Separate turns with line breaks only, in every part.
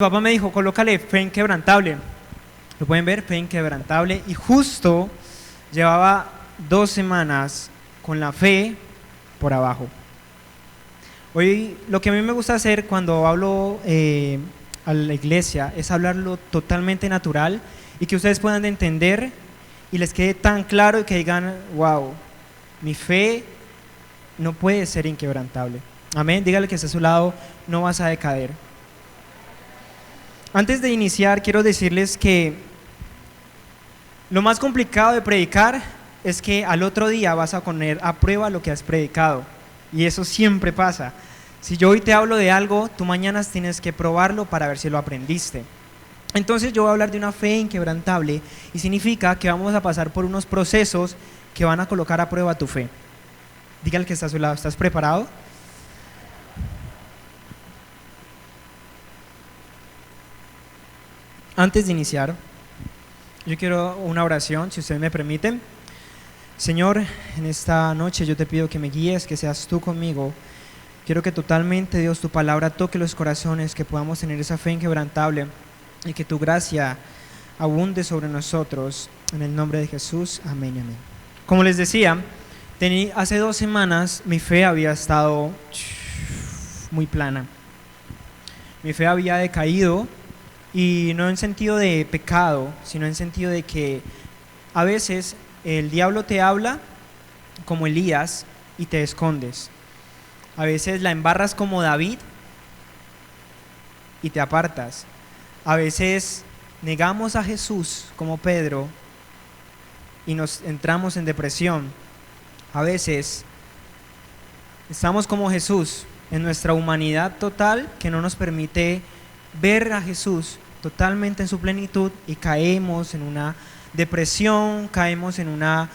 Papá me dijo, colócale fe inquebrantable. Lo pueden ver, fe inquebrantable. Y justo llevaba 2 semanas con la fe por abajo. Hoy lo que a mí me gusta hacer cuando hablo a la iglesia es hablarlo totalmente natural y que ustedes puedan entender y les quede tan claro y que digan, wow, mi fe no puede ser inquebrantable. Amén, dígale que está a su lado, no vas a decaer. Antes de iniciar, quiero decirles que lo más complicado de predicar es que al otro día vas a poner a prueba lo que has predicado. Y eso siempre pasa. Si yo hoy te hablo de algo, tú mañana tienes que probarlo para ver si lo aprendiste. Entonces yo voy a hablar de una fe inquebrantable y significa que vamos a pasar por unos procesos que van a colocar a prueba tu fe. Dígale que está a su lado, ¿estás preparado? Antes de iniciar, yo quiero una oración, si ustedes me permiten. Señor, en esta noche yo te pido que me guíes, que seas tú conmigo. Quiero que totalmente, Dios, tu palabra toque los corazones, que podamos tener esa fe inquebrantable y que tu gracia abunde sobre nosotros. En el nombre de Jesús, amén y amén. Como les decía, hace 2 semanas mi fe había estado muy plana. Mi fe había decaído. Y no en sentido de pecado, sino en sentido de que a veces el diablo te habla como Elías y te escondes. A veces la embarras como David y te apartas. A veces negamos a Jesús como Pedro y nos entramos en depresión. A veces estamos como Jesús en nuestra humanidad total que no nos permite ver a Jesús totalmente en su plenitud y caemos en una depresión, caemos en una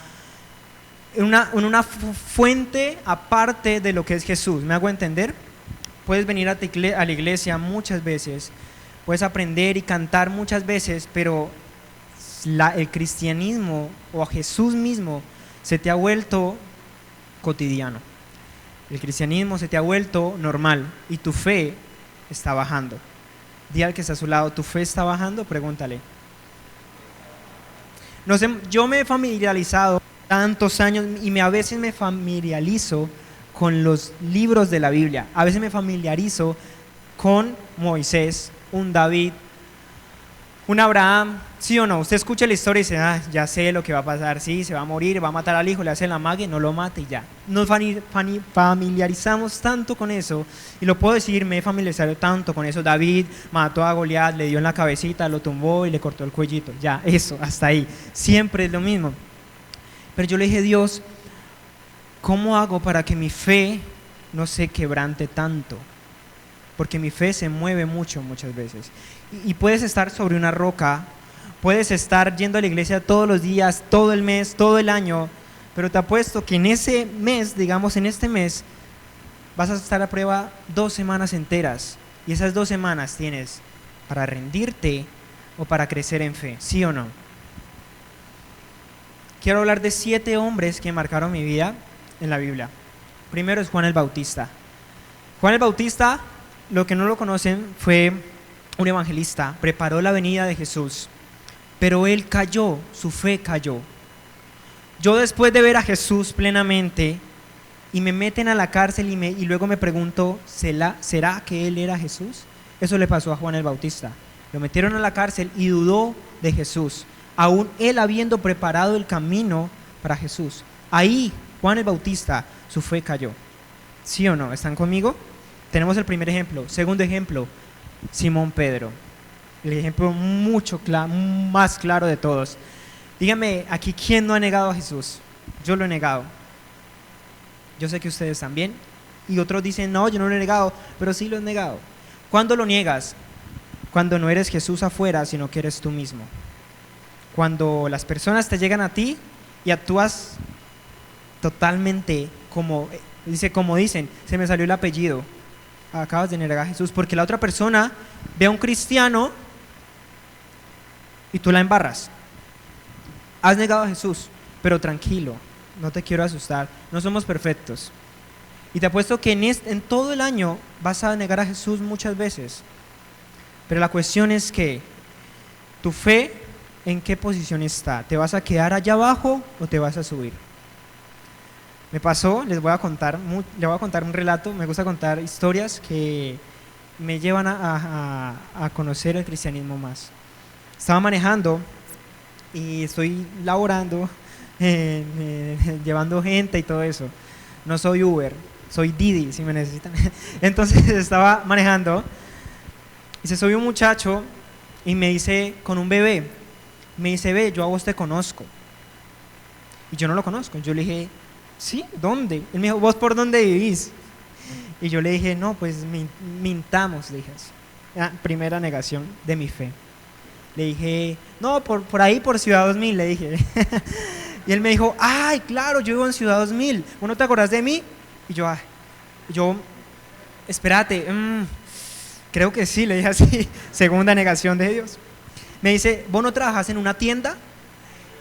fuente aparte de lo que es Jesús. ¿Me hago entender? Puedes venir a la iglesia muchas veces, puedes aprender y cantar muchas veces, pero el cristianismo o a Jesús mismo se te ha vuelto cotidiano. El cristianismo se te ha vuelto normal y tu fe está bajando. Dí al que está a su lado, ¿tu fe está bajando? Pregúntale. No sé, yo me he familiarizado tantos años y a veces me familiarizo con los libros de la Biblia. A veces me familiarizo con Moisés, un David, un Abraham. ¿Sí o no? Usted escucha la historia y dice, ya sé lo que va a pasar. Sí, se va a morir, va a matar al hijo, le hace la magia, no lo mate y ya. Nos familiarizamos tanto con eso. Y lo puedo decir, me he familiarizado tanto con eso. David mató a Goliat, le dio en la cabecita, lo tumbó y le cortó el cuellito. Ya, eso, hasta ahí. Siempre es lo mismo. Pero yo le dije, Dios, ¿cómo hago para que mi fe no se quebrante tanto? Porque mi fe se mueve muchas veces. Y puedes estar sobre una roca, puedes estar yendo a la iglesia todos los días, todo el mes, todo el año, pero te apuesto que en ese mes, digamos en este mes, vas a estar a prueba 2 semanas enteras. Y esas 2 semanas tienes para rendirte o para crecer en fe, ¿sí o no? Quiero hablar de 7 hombres que marcaron mi vida en la Biblia. Primero es Juan el Bautista. Juan el Bautista, lo que no lo conocen, fue un evangelista, preparó la venida de Jesús, pero él cayó, su fe cayó. Yo después de ver a Jesús plenamente y me meten a la cárcel y luego me pregunto, ¿será que él era Jesús? Eso le pasó a Juan el Bautista. Lo metieron a la cárcel y dudó de Jesús, aún él habiendo preparado el camino para Jesús. Ahí Juan el Bautista, su fe cayó. ¿Sí o no? ¿Están conmigo? Tenemos el primer ejemplo. Segundo ejemplo, Simón Pedro, el ejemplo más claro de todos. Dígame aquí, ¿quién no ha negado a Jesús? Yo lo he negado. Yo sé que ustedes también. Y otros dicen, no, yo no lo he negado, pero sí lo he negado. ¿Cuándo lo niegas? Cuando no eres Jesús afuera, sino que eres tú mismo. Cuando las personas te llegan a ti y actúas totalmente como dicen, se me salió el apellido. Acabas de negar a Jesús, porque la otra persona ve a un cristiano y tú la embarras. Has negado a Jesús, pero tranquilo, no te quiero asustar, no somos perfectos. Y te apuesto que en todo el año vas a negar a Jesús muchas veces. Pero la cuestión es que tu fe, ¿en qué posición está? ¿Te vas a quedar allá abajo o te vas a subir? Me pasó, les voy a contar, les voy a contar un relato. Me gusta contar historias que me llevan a conocer el cristianismo más. Estaba manejando y estoy laborando, llevando gente y todo eso. No soy Uber, soy Didi si me necesitan. Entonces estaba manejando y se subió un muchacho y me dice, con un bebé, me dice, ve, yo a vos te conozco. Y yo no lo conozco. Yo le dije, ¿sí? ¿Dónde? Él me dijo, ¿vos por dónde vivís? Y yo le dije, no, pues mintamos, le dije así. Primera negación de mi fe. Le dije, no, por ahí, por Ciudad 2000, le dije. Y él me dijo, ay, claro, yo vivo en Ciudad 2000. ¿Vos no te acordás de mí? Y yo, espérate, creo que sí, le dije así. Segunda negación de Dios. Me dice, ¿vos no trabajas en una tienda?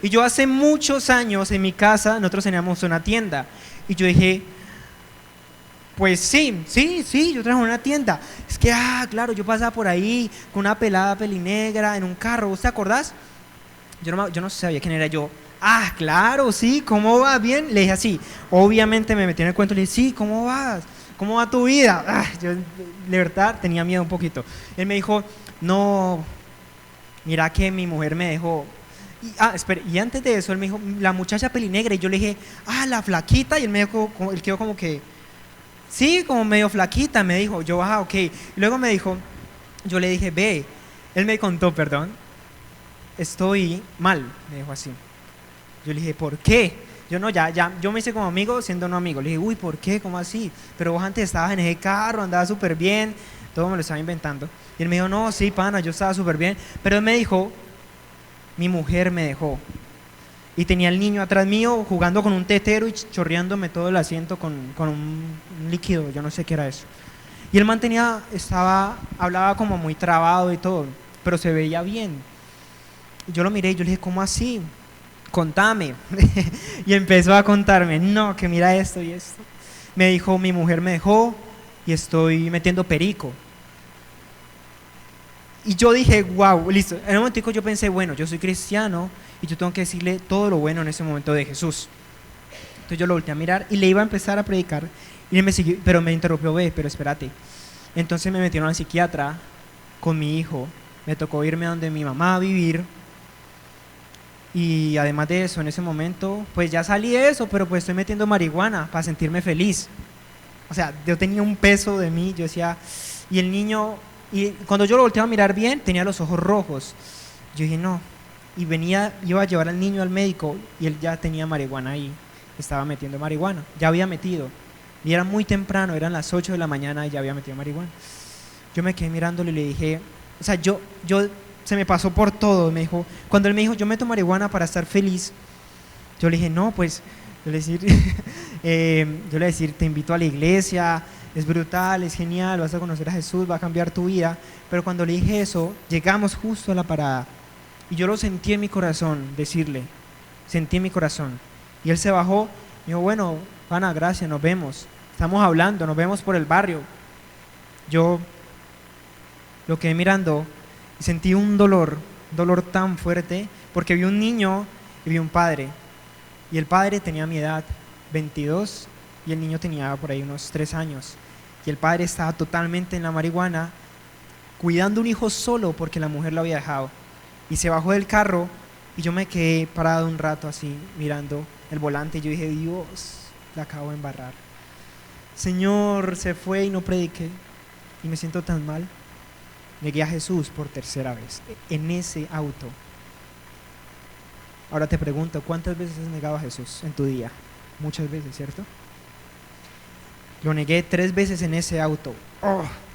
Y yo hace muchos años en mi casa, nosotros teníamos una tienda. Y yo dije, pues sí, yo trabajo en una tienda. Es que, claro, yo pasaba por ahí con una pelada pelinegra en un carro, ¿vos te acordás? Yo no sabía quién era yo. Claro, sí, ¿cómo vas? Bien, le dije así. Obviamente me metí en el cuento y le dije, sí, ¿cómo vas? ¿Cómo va tu vida? Yo, de verdad, tenía miedo un poquito. Él me dijo, no, mira que mi mujer me dejó. Espera, y antes de eso él me dijo, la muchacha pelinegra, y yo le dije, la flaquita, y él quedó como que, sí, como medio flaquita, me dijo, yo, ok. Y luego me dijo, yo le dije, ve, él me contó, perdón, estoy mal, me dijo así. Yo le dije, ¿por qué? Yo no, yo me hice como amigo siendo no amigo. Le dije, uy, ¿por qué? ¿Cómo así? Pero vos antes estabas en ese carro, andabas súper bien, todo me lo estaba inventando. Y él me dijo, no, sí, pana, yo estaba súper bien. Pero él me dijo, mi mujer me dejó. Y tenía el niño atrás mío jugando con un tetero y chorreándome todo el asiento con un líquido, yo no sé qué era eso. Y el man hablaba como muy trabado y todo, pero se veía bien. Y yo lo miré y yo le dije, ¿cómo así? Contame. Y empezó a contarme, no, que mira esto y esto. Me dijo, mi mujer me dejó y estoy metiendo perico. Y yo dije, wow, listo. En un momentico yo pensé, bueno, yo soy cristiano y yo tengo que decirle todo lo bueno en ese momento de Jesús. Entonces yo lo volteé a mirar y le iba a empezar a predicar y él me siguió, pero me interrumpió, pero espérate. Entonces me metieron al psiquiatra con mi hijo, me tocó irme a donde mi mamá a vivir y además de eso, en ese momento, pues ya salí de eso, pero pues estoy metiendo marihuana para sentirme feliz. O sea, yo tenía un peso de mí, yo decía, y el niño... Y cuando yo lo volteaba a mirar bien, tenía los ojos rojos. Yo dije, no. Y iba a llevar al niño al médico y él ya tenía marihuana ahí. Estaba metiendo marihuana. Ya había metido. Y era muy temprano, eran las 8 de la mañana y ya había metido marihuana. Yo me quedé mirándolo y le dije, o sea, yo se me pasó por todo. Me dijo, cuando él me dijo, yo meto marihuana para estar feliz, yo le dije, no, pues, yo le voy a decir, te invito a la iglesia, es brutal, es genial, vas a conocer a Jesús, va a cambiar tu vida. Pero cuando le dije eso, llegamos justo a la parada y yo lo sentí en mi corazón, decirle, sentí en mi corazón. Y él se bajó, me dijo, bueno, pana, gracias, nos vemos, estamos hablando, nos vemos por el barrio. Yo lo quedé mirando y sentí un dolor tan fuerte, porque vi un niño y vi un padre. Y el padre tenía mi edad, 22, y el niño tenía por ahí unos 3 años. Y el padre estaba totalmente en la marihuana, cuidando un hijo solo porque la mujer lo había dejado. Y se bajó del carro y yo me quedé parado un rato así, mirando el volante. Y yo dije, Dios, la acabo de embarrar. Señor, se fue y no prediqué. Y me siento tan mal. Negué a Jesús por tercera vez, en ese auto. Ahora te pregunto, ¿cuántas veces has negado a Jesús en tu día? Muchas veces, ¿cierto? Lo negué 3 veces en ese auto.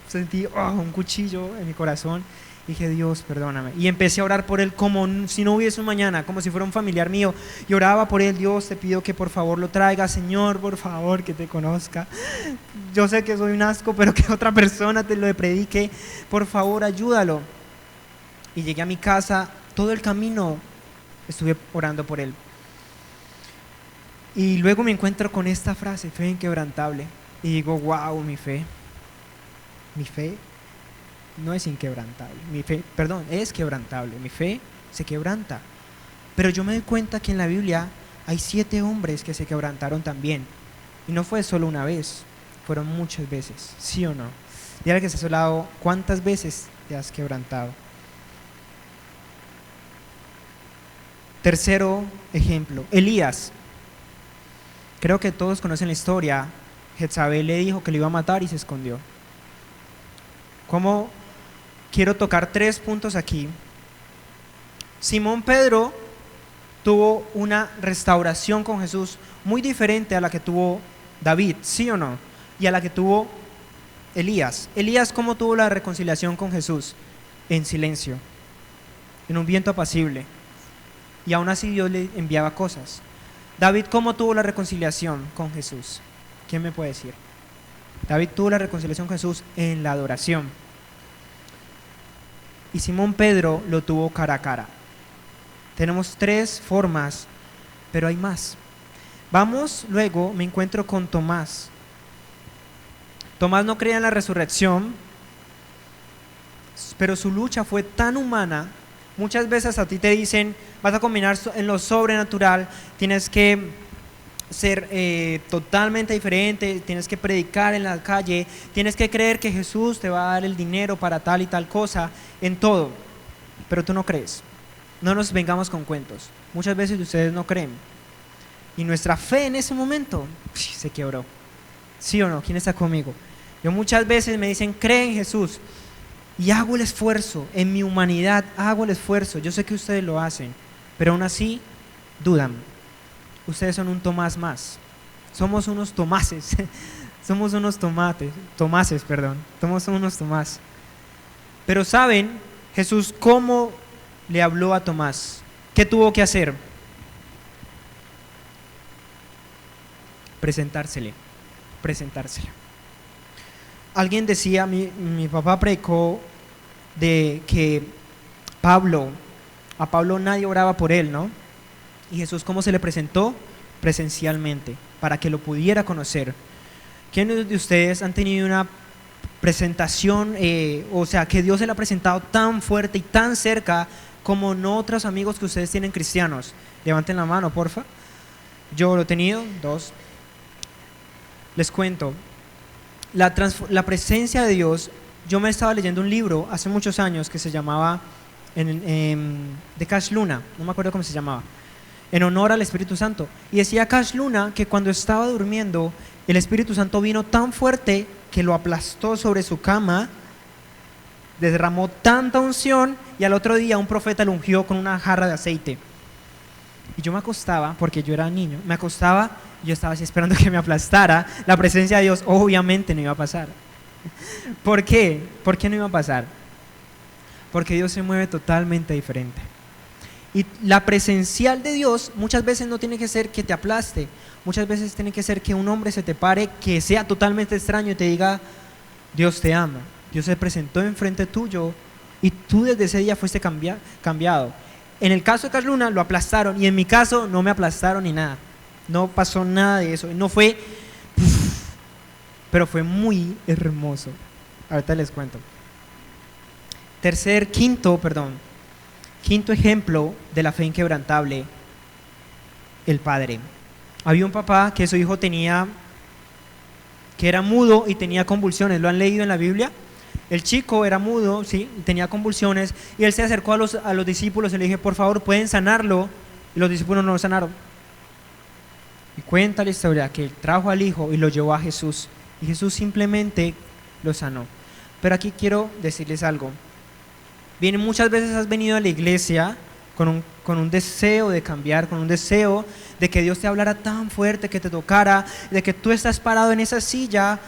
Sentí un cuchillo en mi corazón. Dije, Dios, perdóname. Y empecé a orar por él como si no hubiese un mañana, como si fuera un familiar mío. Y oraba por él, Dios, te pido que por favor lo traiga, Señor, por favor, que te conozca. Yo sé que soy un asco, pero que otra persona te lo predique. Por favor, ayúdalo. Y llegué a mi casa, todo el camino estuve orando por él. Y luego me encuentro con esta frase, fe inquebrantable. Y digo, wow, mi fe. no es inquebrantable. Mi fe, perdón, es quebrantable. Mi fe se quebranta. Pero yo me doy cuenta que en la Biblia hay 7 hombres que se quebrantaron también. Y no fue solo una vez, fueron muchas veces. ¿Sí o no? Dígale que está a su lado, ¿cuántas veces te has quebrantado? Tercero ejemplo, Elías. Creo que todos conocen la historia. Jezabel le dijo que lo iba a matar y se escondió. ¿Cómo? Quiero tocar 3 puntos aquí. Simón Pedro tuvo una restauración con Jesús muy diferente a la que tuvo David, ¿sí o no? Y a la que tuvo Elías. Elías, ¿cómo tuvo la reconciliación con Jesús? En silencio, en un viento apacible. Y aún así Dios le enviaba cosas. David, ¿cómo tuvo la reconciliación con Jesús? ¿Quién me puede decir? David tuvo la reconciliación con Jesús en la adoración. Y Simón Pedro lo tuvo cara a cara. Tenemos 3 formas, pero hay más. Vamos, luego me encuentro con Tomás. Tomás no creía en la resurrección, pero su lucha fue tan humana. Muchas veces a ti te dicen, vas a combinar en lo sobrenatural, tienes que ser totalmente diferente, tienes que predicar en la calle, tienes que creer que Jesús te va a dar el dinero para tal y tal cosa, en todo, pero tú no crees. No nos vengamos con cuentos. Muchas veces ustedes no creen. Y nuestra fe en ese momento se quebró. ¿Sí o no? ¿Quién está conmigo? Yo muchas veces me dicen, cree en Jesús. Y hago el esfuerzo, en mi humanidad hago el esfuerzo. Yo sé que ustedes lo hacen, pero aún así dudan. Ustedes son un Tomás más. Somos unos Tomases. Somos unos Tomases, perdón. Somos unos Tomás. Pero ¿saben Jesús cómo le habló a Tomás? ¿Qué tuvo que hacer? Presentársele. Alguien decía, mi papá predicó de que a Pablo nadie oraba por él, ¿no? Y Jesús, ¿cómo se le presentó? Presencialmente, para que lo pudiera conocer. ¿Quiénes de ustedes han tenido una presentación, o sea, que Dios se le ha presentado tan fuerte y tan cerca como no otros amigos que ustedes tienen cristianos? Levanten la mano, porfa. Yo lo he tenido, 2. Les cuento, la presencia de Dios. Yo me estaba leyendo un libro hace muchos años que se llamaba de Cash Luna, no me acuerdo cómo se llamaba, en honor al Espíritu Santo. Y decía Cash Luna que cuando estaba durmiendo, el Espíritu Santo vino tan fuerte que lo aplastó sobre su cama, derramó tanta unción y al otro día un profeta lo ungió con una jarra de aceite. Y yo me acostaba, porque yo era niño, me acostaba y yo estaba así esperando que me aplastara. La presencia de Dios obviamente no iba a pasar. ¿Por qué? ¿Por qué no iba a pasar? Porque Dios se mueve totalmente diferente. Y la presencial de Dios muchas veces no tiene que ser que te aplaste, muchas veces tiene que ser que un hombre se te pare, que sea totalmente extraño y te diga, Dios te ama. Dios se presentó enfrente tuyo y tú desde ese día fuiste cambiado. En el caso de Cash Luna lo aplastaron y en mi caso no me aplastaron ni nada. No pasó nada de eso. No fue, pero fue muy hermoso. Ahorita les cuento. Quinto ejemplo de la fe inquebrantable, el padre. Había un papá que su hijo que era mudo y tenía convulsiones. ¿Lo han leído en la Biblia? El chico era mudo, sí, tenía convulsiones y él se acercó a los discípulos y le dije, por favor, ¿pueden sanarlo? Y los discípulos no lo sanaron. Y cuenta la historia que él trajo al hijo y lo llevó a Jesús y Jesús simplemente lo sanó. Pero aquí quiero decirles algo. Bien, muchas veces has venido a la iglesia con un deseo de cambiar, con un deseo de que Dios te hablara tan fuerte, que te tocara, de que tú estás parado en esa silla,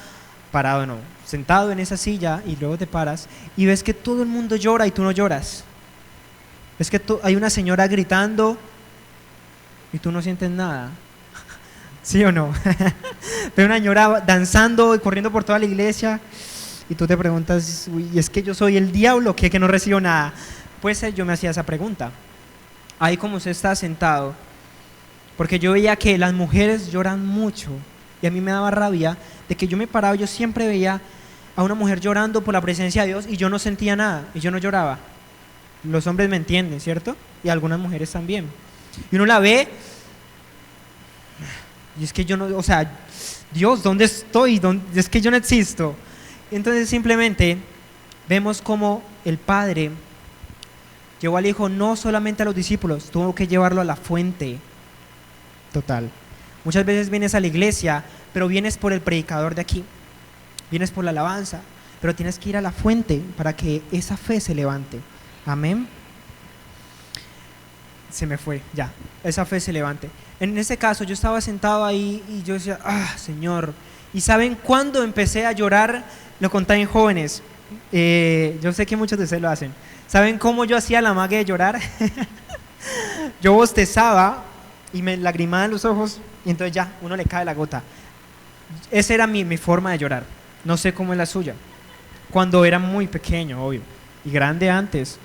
sentado en esa silla y luego te paras y ves que todo el mundo llora y tú no lloras. Ves que hay una señora gritando y tú no sientes nada. ¿Sí o no? Ve una señora danzando y corriendo por toda la iglesia y tú te preguntas, uy, ¿es que yo soy el diablo que no recibo nada? Pues yo me hacía esa pregunta. Ahí como usted está sentado, porque yo veía que las mujeres lloran mucho y a mí me daba rabia de que yo me paraba, yo siempre veía a una mujer llorando por la presencia de Dios y yo no sentía nada y yo no lloraba. Los hombres me entienden, ¿cierto? Y algunas mujeres también. Y uno la ve y es que yo no, o sea, Dios, ¿dónde estoy? Es que yo no existo. Entonces simplemente vemos cómo el Padre llevó al Hijo no solamente a los discípulos, tuvo que llevarlo a la fuente total. Muchas veces vienes a la iglesia, pero vienes por el predicador de aquí, vienes por la alabanza, pero tienes que ir a la fuente para que esa fe se levante. Amén. Se me fue, ya, esa fe se levante. En ese caso yo estaba sentado ahí y yo decía, Señor. ¿Y saben cuándo empecé a llorar? Lo conté en jóvenes. Yo sé que muchos de ustedes lo hacen. ¿Saben cómo yo hacía la magia de llorar? Yo bostezaba y me lagrimaban los ojos y entonces ya, uno le cae la gota. Esa era mi forma de llorar. No sé cómo es la suya. Cuando era muy pequeño, obvio, y grande antes.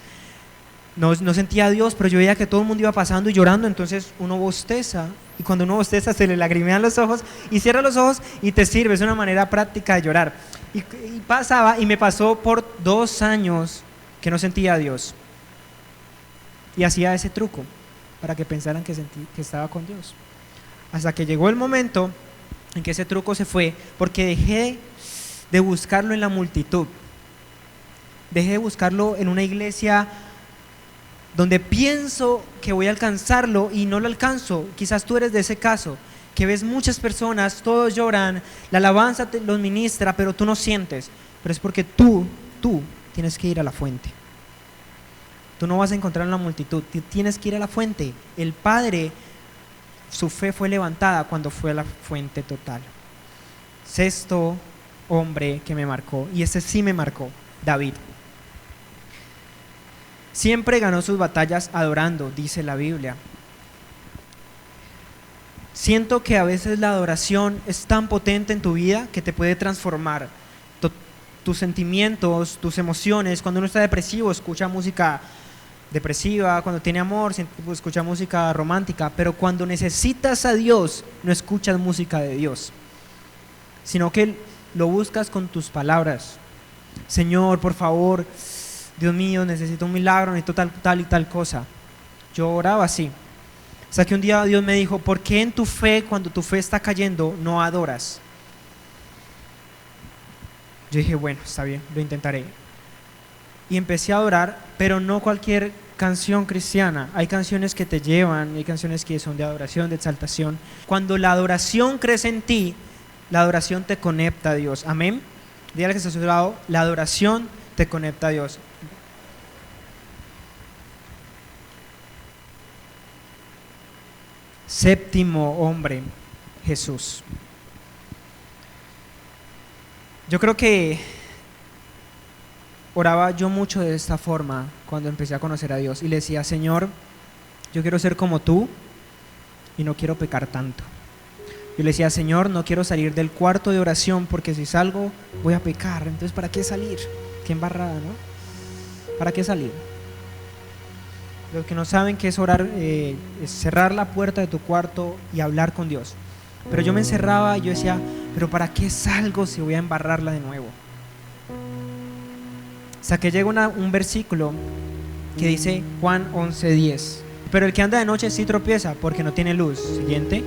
No sentía a Dios, pero yo veía que todo el mundo iba pasando y llorando, entonces uno bosteza, y cuando uno bosteza se le lagrimean los ojos, y cierra los ojos y te sirve, es una manera práctica de llorar. Y pasaba, y me pasó por 2 años que no sentía a Dios, y hacía ese truco, para que pensaran que estaba con Dios. Hasta que llegó el momento en que ese truco se fue, porque dejé de buscarlo en la multitud, dejé de buscarlo en una iglesia donde pienso que voy a alcanzarlo y no lo alcanzo. Quizás tú eres de ese caso, que ves muchas personas, todos lloran, la alabanza los ministra, pero tú no sientes. Pero es porque tú tienes que ir a la fuente. Tú no vas a encontrar en la multitud, tienes que ir a la fuente. El Padre, su fe fue levantada cuando fue a la fuente total. 6º hombre que me marcó, y ese sí me marcó, David. Siempre ganó sus batallas adorando, dice la Biblia. Siento que a veces la adoración es tan potente en tu vida que te puede transformar tus sentimientos, tus emociones. Cuando uno está depresivo, escucha música depresiva. Cuando tiene amor, escucha música romántica. Pero cuando necesitas a Dios, no escuchas música de Dios, sino que lo buscas con tus palabras. Señor, por favor, Dios mío, necesito un milagro, necesito tal y tal cosa. Yo oraba así. Hasta que un día Dios me dijo, ¿por qué en tu fe, cuando tu fe está cayendo, no adoras? Yo dije, bueno, está bien, lo intentaré. Y empecé a adorar, pero no cualquier canción cristiana. Hay canciones que te llevan, hay canciones que son de adoración, de exaltación. Cuando la adoración crece en ti, la adoración te conecta a Dios. Amén. Dígale que está a su lado, la adoración te conecta a Dios. Séptimo hombre, Jesús. Yo creo que oraba yo mucho de esta forma cuando empecé a conocer a Dios y le decía, Señor, yo quiero ser como tú y no quiero pecar tanto. Yo le decía, Señor, no quiero salir del cuarto de oración porque si salgo voy a pecar, entonces ¿para qué salir? Qué embarrada, ¿no? ¿Para qué salir? Los que no saben qué es orar, es cerrar la puerta de tu cuarto y hablar con Dios. Pero yo me encerraba y yo decía, pero ¿para qué salgo si voy a embarrarla de nuevo? Hasta que llega un versículo que dice Juan 11:10. Pero el que anda de noche sí tropieza porque no tiene luz. Siguiente.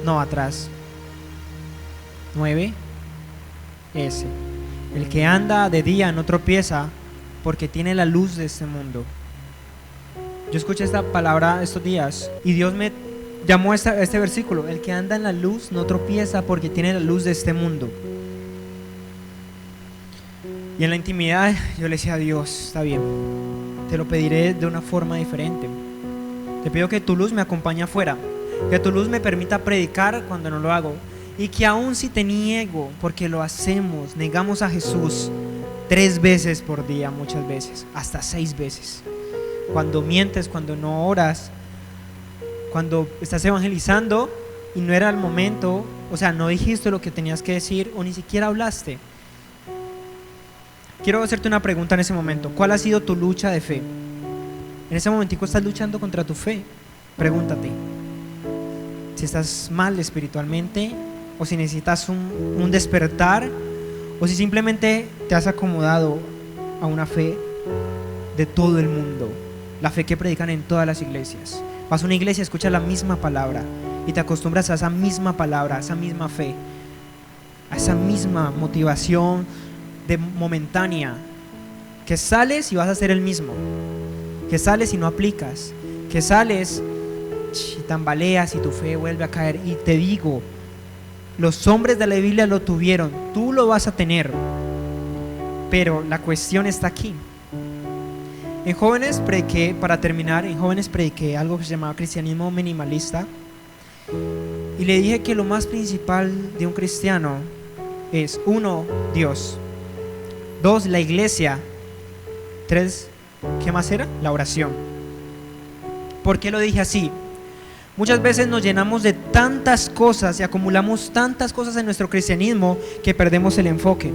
No, atrás. 9. Ese. El que anda de día no tropieza porque tiene la luz de este mundo. Yo escuché esta palabra estos días y Dios me llamó a este versículo. El que anda en la luz no tropieza porque tiene la luz de este mundo. Y en la intimidad yo le decía a Dios, está bien, te lo pediré de una forma diferente. Te pido que tu luz me acompañe afuera, que tu luz me permita predicar cuando no lo hago, y que aún si te niego, porque lo hacemos, negamos a Jesús 3 veces por día, muchas veces, hasta 6 veces. Cuando mientes, cuando no oras, cuando estás evangelizando y no era el momento, o sea, no dijiste lo que tenías que decir o ni siquiera hablaste. Quiero hacerte una pregunta en ese momento. ¿Cuál ha sido tu lucha de fe? En ese momentico estás luchando contra tu fe. Pregúntate si estás mal espiritualmente o si necesitas un despertar o si simplemente te has acomodado a una fe de todo el mundo, la fe que predican en todas las iglesias. Vas a una iglesia, escuchas la misma palabra y te acostumbras a esa misma palabra, a esa misma fe, a esa misma motivación momentánea, que sales y vas a ser el mismo, que sales y no aplicas, que sales y tambaleas y tu fe vuelve a caer. Y te digo, los hombres de la Biblia lo tuvieron, tú lo vas a tener, pero la cuestión está aquí. En jóvenes prediqué, para terminar, algo que se llamaba cristianismo minimalista, y le dije que lo más principal de un cristiano es: 1, Dios; 2, la iglesia; 3, ¿qué más era? La oración. ¿Por qué lo dije así? Muchas veces nos llenamos de tantas cosas y acumulamos tantas cosas en nuestro cristianismo que perdemos el enfoque.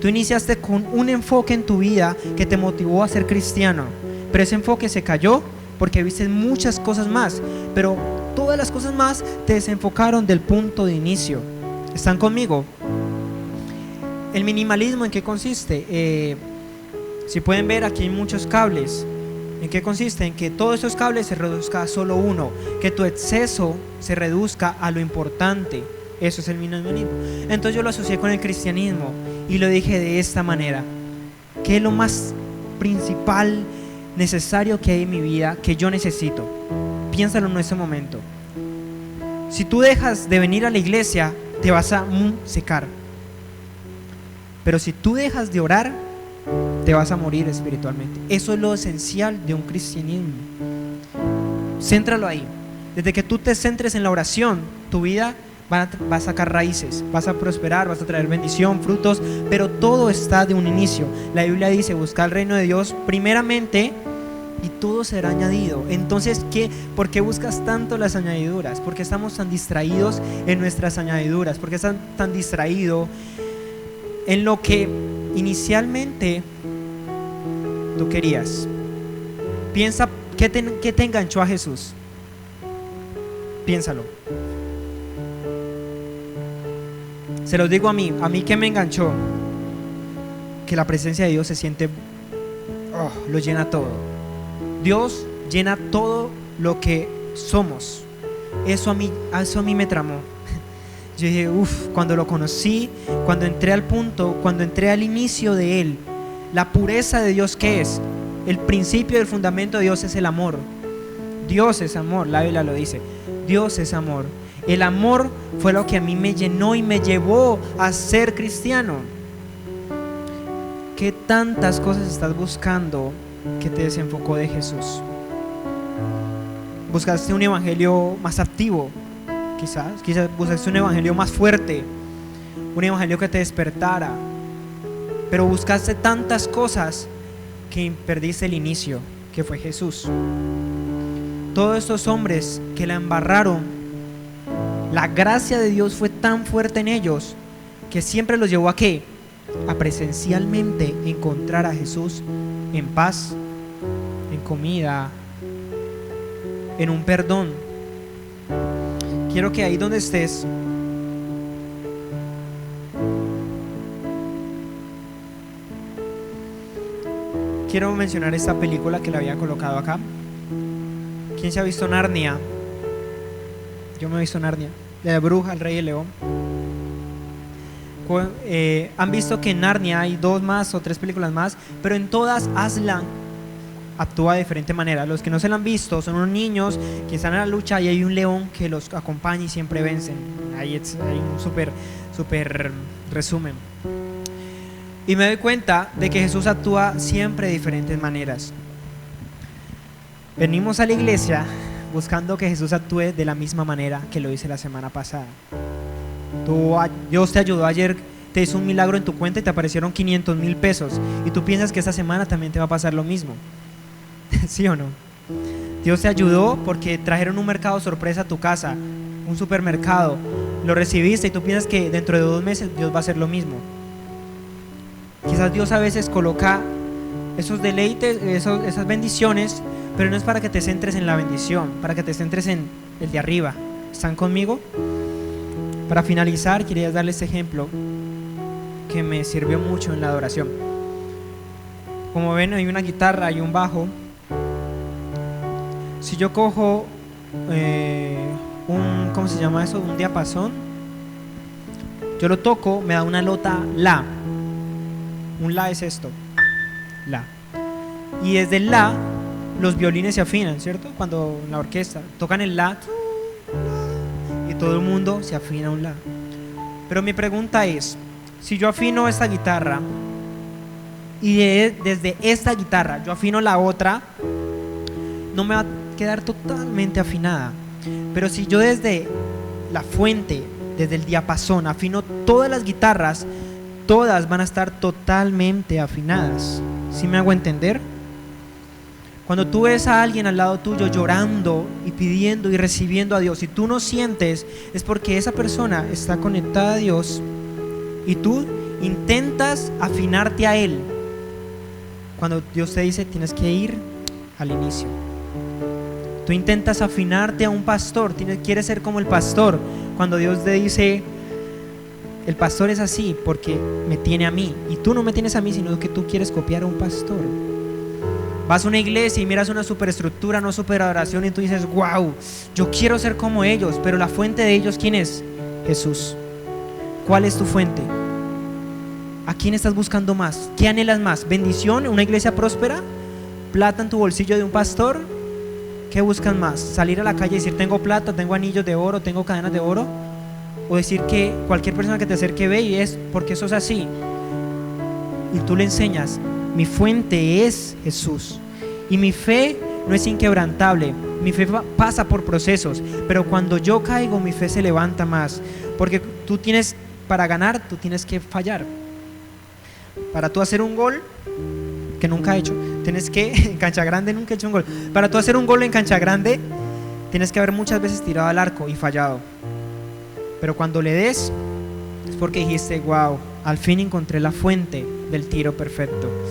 Tú iniciaste con un enfoque en tu vida que te motivó a ser cristiano, pero ese enfoque se cayó porque viste muchas cosas más, pero todas las cosas más te desenfocaron del punto de inicio. ¿Están conmigo? El minimalismo, ¿en qué consiste? Si pueden ver, aquí hay muchos cables. ¿En qué consiste? En que todos esos cables se reduzca a solo uno, que tu exceso se reduzca a lo importante. Eso es el minimalismo. Entonces yo lo asocié con el cristianismo y lo dije de esta manera: ¿qué es lo más principal, necesario que hay en mi vida, que yo necesito? Piénsalo en este momento. Si tú dejas de venir a la iglesia, te vas a secar. Pero si tú dejas de orar, te vas a morir espiritualmente. Eso es lo esencial de un cristianismo. Céntralo ahí. Desde que tú te centres en la oración, tu vida va a sacar raíces, vas a prosperar, vas a traer bendición, frutos, pero todo está de un inicio. La Biblia dice: buscar el reino de Dios primeramente y todo será añadido. Entonces, ¿por qué buscas tanto las añadiduras? ¿Por qué estamos tan distraídos en nuestras añadiduras? ¿Por qué estás tan distraído en lo que inicialmente tú querías? Piensa, ¿qué te enganchó a Jesús? Piénsalo. Se los digo a mí ¿qué me enganchó? Que la presencia de Dios se siente, lo llena todo. Dios llena todo lo que somos. Eso a mí me tramó. Yo dije, cuando lo conocí, cuando entré al punto, cuando entré al inicio de Él, la pureza de Dios, ¿qué es? El principio y el fundamento de Dios es el amor. Dios es amor, la Biblia lo dice. Dios es amor. El amor fue lo que a mí me llenó y me llevó a ser cristiano. ¿Qué tantas cosas estás buscando que te desenfocó de Jesús? ¿Buscaste un evangelio más activo? Quizás buscaste un evangelio más fuerte, un evangelio que te despertara, pero buscaste tantas cosas que perdiste el inicio, que fue Jesús. Todos estos hombres que la embarraron, la gracia de Dios fue tan fuerte en ellos que siempre los llevó a ¿qué? A presencialmente encontrar a Jesús en paz, en comida, en un perdón. Quiero que ahí donde estés, quiero mencionar esta película que la había colocado acá. ¿Quién se ha visto Narnia? Yo me he visto Narnia, de la bruja, el rey y el león. Han visto que en Narnia hay 2 más o 3 películas más, pero en todas Aslan actúa de diferente manera. Los que no se la han visto son unos niños que están en la lucha y hay un león que los acompaña y siempre vencen. Hay un súper resumen. Y me doy cuenta de que Jesús actúa siempre de diferentes maneras. Venimos a la iglesia buscando que Jesús actúe de la misma manera que lo hice la semana pasada. Dios te ayudó ayer, te hizo un milagro en tu cuenta y te aparecieron 500,000 pesos y tú piensas que esta semana también te va a pasar lo mismo. ¿Sí o no? Dios te ayudó porque trajeron un mercado sorpresa a tu casa, un supermercado, lo recibiste y tú piensas que dentro de 2 meses Dios va a hacer lo mismo. Quizás Dios a veces coloca esos deleites, esas bendiciones, pero no es para que te centres en la bendición, para que te centres en el de arriba. ¿Están conmigo? Para finalizar, quería darles este ejemplo. que me sirvió mucho en la adoración. Como ven, hay una guitarra, hay un bajo. Si yo cojo ¿cómo se llama eso? Un diapasón, yo lo toco, me da una nota la. Un la es esto, la. Y desde el la, los violines se afinan, ¿cierto? Cuando en la orquesta tocan el la, y todo el mundo se afina un la. Pero mi pregunta es, si yo afino esta guitarra y desde esta guitarra yo afino la otra, no me va a quedar totalmente afinada. Pero si yo desde la fuente, desde el diapasón, afino todas las guitarras, todas van a estar totalmente afinadas. ¿Sí me hago entender? Cuando tú ves a alguien al lado tuyo llorando y pidiendo y recibiendo a Dios, y tú no sientes, es porque esa persona está conectada a Dios y tú intentas afinarte a Él. Cuando Dios te dice tienes que ir al inicio. Tú intentas afinarte a un pastor, quieres ser como el pastor. Cuando Dios te dice el pastor es así porque me tiene a mí, y tú no me tienes a mí, sino que tú quieres copiar a un pastor. Vas a una iglesia y miras una superestructura, no superadoración, y tú dices, wow, yo quiero ser como ellos, pero la fuente de ellos, ¿quién es? Jesús. ¿Cuál es tu fuente? ¿A quién estás buscando más? ¿Qué anhelas más? ¿Bendición? ¿Una iglesia próspera? ¿Plata en tu bolsillo de un pastor? ¿Qué buscan más? ¿Salir a la calle y decir tengo plata, tengo anillos de oro, tengo cadenas de oro? ¿O decir que cualquier persona que te acerque ve y es porque eso es así? Y tú le enseñas, mi fuente es Jesús y mi fe no es inquebrantable, mi fe pasa por procesos, pero cuando yo caigo mi fe se levanta más, porque tú tienes, para ganar tú tienes que fallar. Para tú hacer un gol, que nunca he hecho, tienes que, en cancha grande nunca he hecho un gol, para tú hacer un gol en cancha grande tienes que haber muchas veces tirado al arco y fallado, pero cuando le des es porque dijiste wow, al fin encontré la fuente del tiro perfecto.